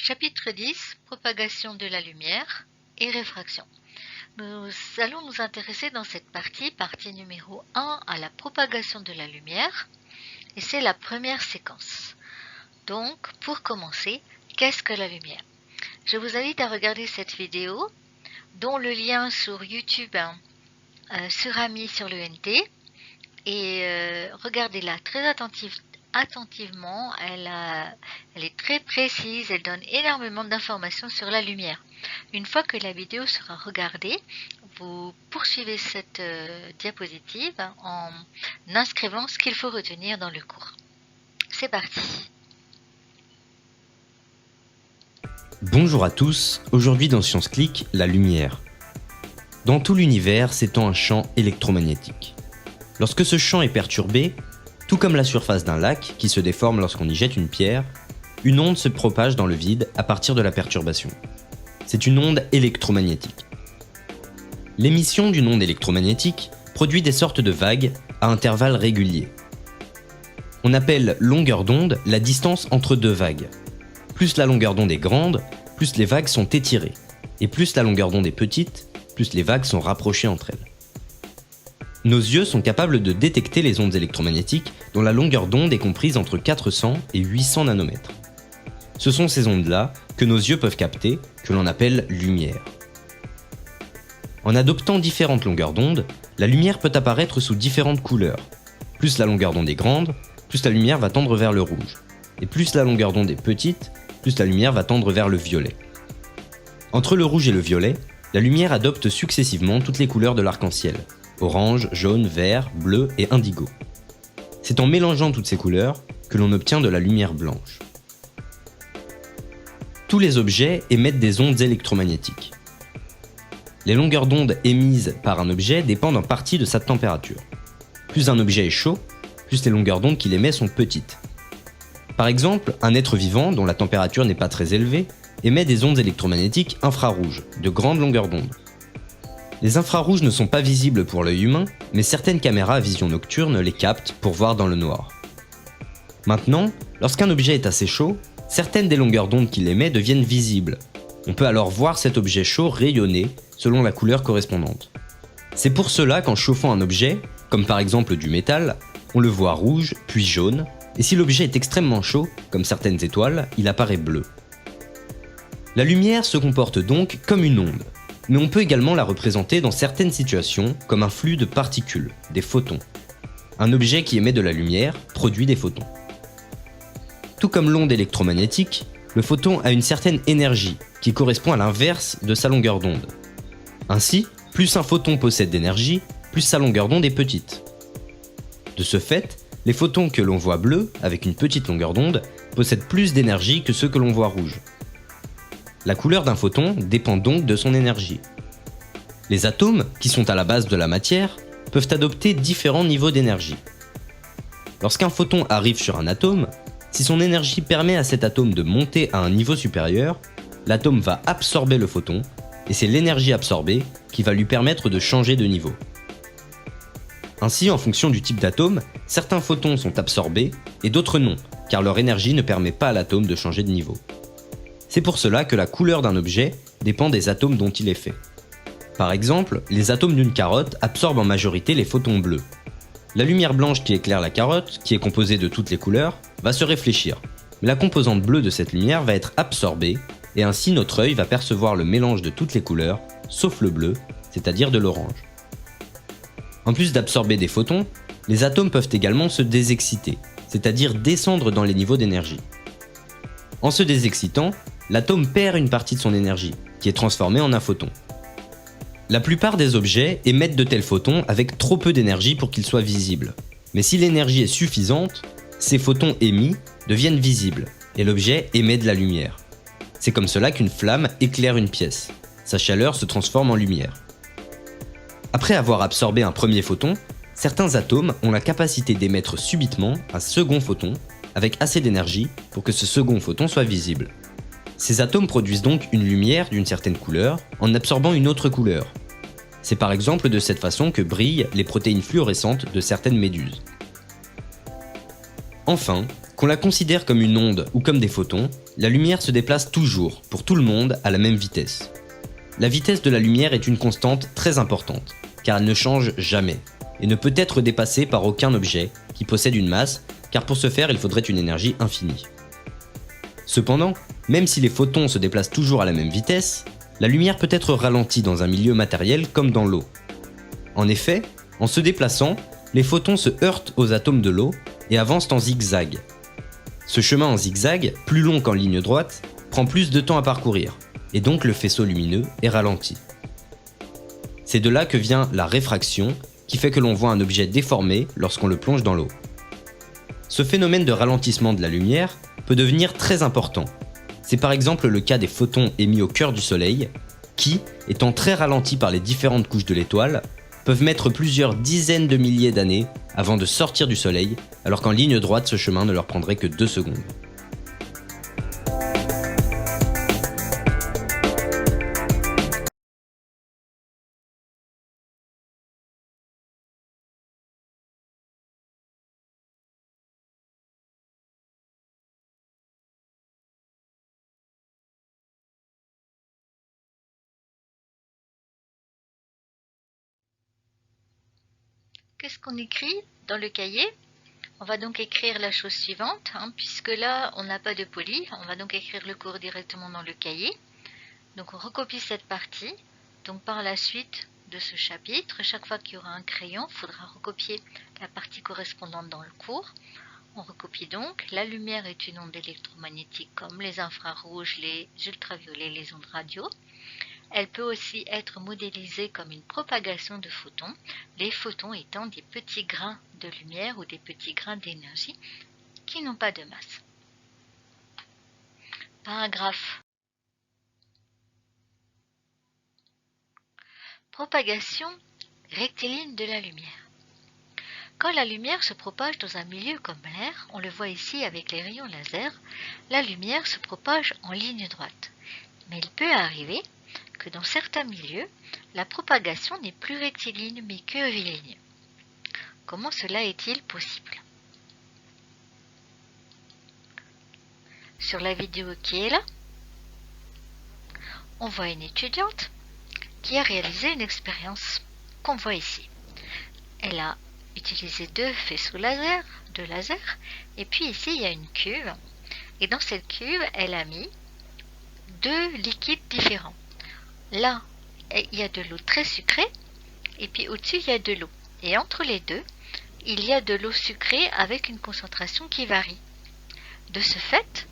Chapitre 10, propagation de la lumière et réfraction. Nous allons nous intéresser dans cette partie numéro 1, à la propagation de la lumière, et c'est la première séquence. Donc, pour commencer, qu'est-ce que la lumière? Je vous invite à regarder cette vidéo, dont le lien sur YouTube sera mis sur le NT, et regardez-la très attentivement, elle est très précise, elle donne énormément d'informations sur la lumière. Une fois que la vidéo sera regardée, vous poursuivez cette diapositive en inscrivant ce qu'il faut retenir dans le cours. C'est parti. Bonjour à tous, aujourd'hui dans Science Click, la lumière. Dans tout l'univers s'étend un champ électromagnétique. Lorsque ce champ est perturbé, tout comme la surface d'un lac qui se déforme lorsqu'on y jette une pierre, une onde se propage dans le vide à partir de la perturbation. C'est une onde électromagnétique. L'émission d'une onde électromagnétique produit des sortes de vagues à intervalles réguliers. On appelle longueur d'onde la distance entre deux vagues. Plus la longueur d'onde est grande, plus les vagues sont étirées. Et plus la longueur d'onde est petite, plus les vagues sont rapprochées entre elles. Nos yeux sont capables de détecter les ondes électromagnétiques dont la longueur d'onde est comprise entre 400 et 800 nanomètres. Ce sont ces ondes-là que nos yeux peuvent capter, que l'on appelle lumière. En adoptant différentes longueurs d'onde, la lumière peut apparaître sous différentes couleurs. Plus la longueur d'onde est grande, plus la lumière va tendre vers le rouge. Et plus la longueur d'onde est petite, plus la lumière va tendre vers le violet. Entre le rouge et le violet, la lumière adopte successivement toutes les couleurs de l'arc-en-ciel. Orange, jaune, vert, bleu et indigo. C'est en mélangeant toutes ces couleurs que l'on obtient de la lumière blanche. Tous les objets émettent des ondes électromagnétiques. Les longueurs d'onde émises par un objet dépendent en partie de sa température. Plus un objet est chaud, plus les longueurs d'onde qu'il émet sont petites. Par exemple, un être vivant dont la température n'est pas très élevée émet des ondes électromagnétiques infrarouges, de grande longueur d'onde. Les infrarouges ne sont pas visibles pour l'œil humain, mais certaines caméras à vision nocturne les captent pour voir dans le noir. Maintenant, lorsqu'un objet est assez chaud, certaines des longueurs d'onde qu'il émet deviennent visibles. On peut alors voir cet objet chaud rayonner selon la couleur correspondante. C'est pour cela qu'en chauffant un objet, comme par exemple du métal, on le voit rouge puis jaune, et si l'objet est extrêmement chaud, comme certaines étoiles, il apparaît bleu. La lumière se comporte donc comme une onde. Mais on peut également la représenter dans certaines situations comme un flux de particules, des photons. Un objet qui émet de la lumière produit des photons. Tout comme l'onde électromagnétique, le photon a une certaine énergie qui correspond à l'inverse de sa longueur d'onde. Ainsi, plus un photon possède d'énergie, plus sa longueur d'onde est petite. De ce fait, les photons que l'on voit bleus, avec une petite longueur d'onde, possèdent plus d'énergie que ceux que l'on voit rouges. La couleur d'un photon dépend donc de son énergie. Les atomes, qui sont à la base de la matière, peuvent adopter différents niveaux d'énergie. Lorsqu'un photon arrive sur un atome, si son énergie permet à cet atome de monter à un niveau supérieur, l'atome va absorber le photon, et c'est l'énergie absorbée qui va lui permettre de changer de niveau. Ainsi, en fonction du type d'atome, certains photons sont absorbés et d'autres non, car leur énergie ne permet pas à l'atome de changer de niveau. C'est pour cela que la couleur d'un objet dépend des atomes dont il est fait. Par exemple, les atomes d'une carotte absorbent en majorité les photons bleus. La lumière blanche qui éclaire la carotte, qui est composée de toutes les couleurs, va se réfléchir. Mais la composante bleue de cette lumière va être absorbée, et ainsi notre œil va percevoir le mélange de toutes les couleurs, sauf le bleu, c'est-à-dire de l'orange. En plus d'absorber des photons, les atomes peuvent également se désexciter, c'est-à-dire descendre dans les niveaux d'énergie. En se désexcitant, l'atome perd une partie de son énergie, qui est transformée en un photon. La plupart des objets émettent de tels photons avec trop peu d'énergie pour qu'ils soient visibles. Mais si l'énergie est suffisante, ces photons émis deviennent visibles, et l'objet émet de la lumière. C'est comme cela qu'une flamme éclaire une pièce. Sa chaleur se transforme en lumière. Après avoir absorbé un premier photon, certains atomes ont la capacité d'émettre subitement un second photon avec assez d'énergie pour que ce second photon soit visible. Ces atomes produisent donc une lumière d'une certaine couleur en absorbant une autre couleur. C'est par exemple de cette façon que brillent les protéines fluorescentes de certaines méduses. Enfin, Qu'on la considère comme une onde ou comme des photons, la lumière se déplace toujours, pour tout le monde, à la même vitesse. La vitesse de la lumière est une constante très importante, car elle ne change jamais, et ne peut être dépassée par aucun objet qui possède une masse, car pour ce faire il faudrait une énergie infinie. Cependant, même si les photons se déplacent toujours à la même vitesse, la lumière peut être ralentie dans un milieu matériel comme dans l'eau. En effet, en se déplaçant, les photons se heurtent aux atomes de l'eau et avancent en zigzag. Ce chemin en zigzag, plus long qu'en ligne droite, prend plus de temps à parcourir, et donc le faisceau lumineux est ralenti. C'est de là que vient la réfraction, qui fait que l'on voit un objet déformé lorsqu'on le plonge dans l'eau. Ce phénomène de ralentissement de la lumière peut devenir très important. C'est par exemple le cas des photons émis au cœur du Soleil, qui, étant très ralentis par les différentes couches de l'étoile, peuvent mettre plusieurs dizaines de milliers d'années avant de sortir du Soleil, alors qu'en ligne droite ce chemin ne leur prendrait que 2 secondes. Qu'est-ce qu'on écrit dans le cahier? On va donc écrire la chose suivante, puisque là on n'a pas de poly, on va donc écrire le cours directement dans le cahier. Donc on recopie cette partie. Donc par la suite de ce chapitre, chaque fois qu'il y aura un crayon, il faudra recopier la partie correspondante dans le cours. On recopie donc, la lumière est une onde électromagnétique comme les infrarouges, les ultraviolets, les ondes radio. Elle peut aussi être modélisée comme une propagation de photons, les photons étant des petits grains de lumière ou des petits grains d'énergie qui n'ont pas de masse. Paragraphe. Propagation rectiligne de la lumière. Quand la lumière se propage dans un milieu comme l'air, on le voit ici avec les rayons laser, la lumière se propage en ligne droite. Mais il peut arriver que dans certains milieux, la propagation n'est plus rectiligne mais curviligne. Comment cela est-il possible? Sur la vidéo qui est là, on voit une étudiante qui a réalisé une expérience qu'on voit ici. Elle a utilisé 2 faisceaux laser, et puis ici il y a une cuve, et dans cette cuve elle a mis 2 liquides différents. Là il y a de l'eau très sucrée, et puis au-dessus il y a de l'eau, et entre les deux il y a de l'eau sucrée avec une concentration qui varie. De ce fait,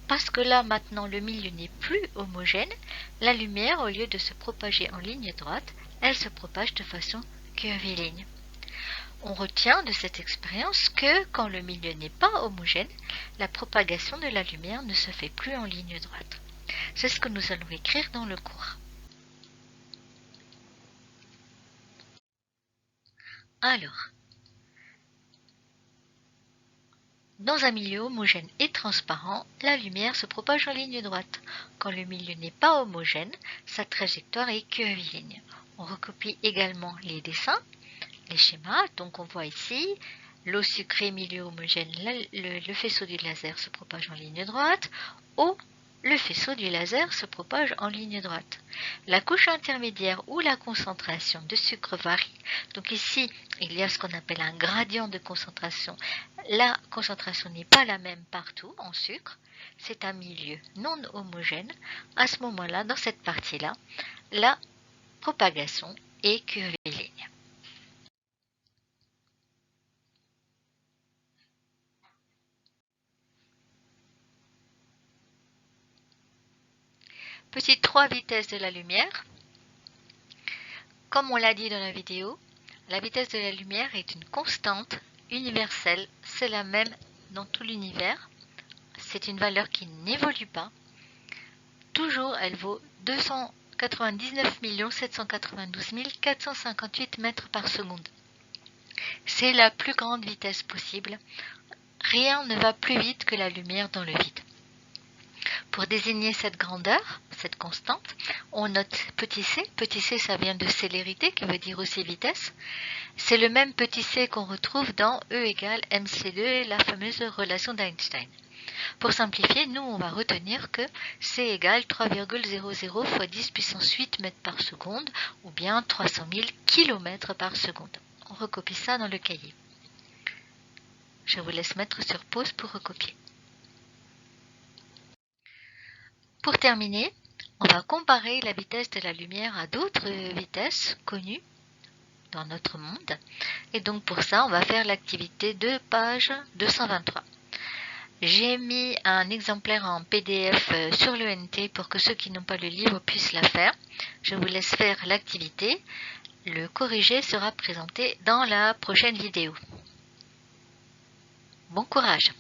parce que là maintenant le milieu n'est plus homogène, la lumière au lieu de se propager en ligne droite, elle se propage de façon curviligne. On retient de cette expérience que quand le milieu n'est pas homogène, la propagation de la lumière ne se fait plus en ligne droite. C'est ce que nous allons écrire dans le cours. Alors, dans un milieu homogène et transparent, la lumière se propage en ligne droite. Quand le milieu n'est pas homogène, sa trajectoire est curviligne. On recopie également les dessins, les schémas. Donc on voit ici l'eau sucrée, milieu homogène, le faisceau du laser se propage en ligne droite. Le faisceau du laser se propage en ligne droite. La couche intermédiaire où la concentration de sucre varie. Donc ici, il y a ce qu'on appelle un gradient de concentration. La concentration n'est pas la même partout en sucre. C'est un milieu non homogène. À ce moment-là, dans cette partie-là, la propagation est curviligne. Petite 3 vitesses de la lumière. Comme on l'a dit dans la vidéo, la vitesse de la lumière est une constante universelle. C'est la même dans tout l'univers. C'est une valeur qui n'évolue pas. Toujours, elle vaut 299 792 458 mètres par seconde. C'est la plus grande vitesse possible. Rien ne va plus vite que la lumière dans le vide. Pour désigner cette grandeur, cette constante, on note petit c. Petit c, ça vient de célérité, qui veut dire aussi vitesse. C'est le même petit c qu'on retrouve dans E égale mc2, la fameuse relation d'Einstein. Pour simplifier, nous, on va retenir que c égale 3,00 fois 10 puissance 8 mètres par seconde, ou bien 300 000 km par seconde. On recopie ça dans le cahier. Je vous laisse mettre sur pause pour recopier. Pour terminer, on va comparer la vitesse de la lumière à d'autres vitesses connues dans notre monde. Et donc pour ça, on va faire l'activité de page 223. J'ai mis un exemplaire en PDF sur l'ENT pour que ceux qui n'ont pas le livre puissent la faire. Je vous laisse faire l'activité. Le corrigé sera présenté dans la prochaine vidéo. Bon courage!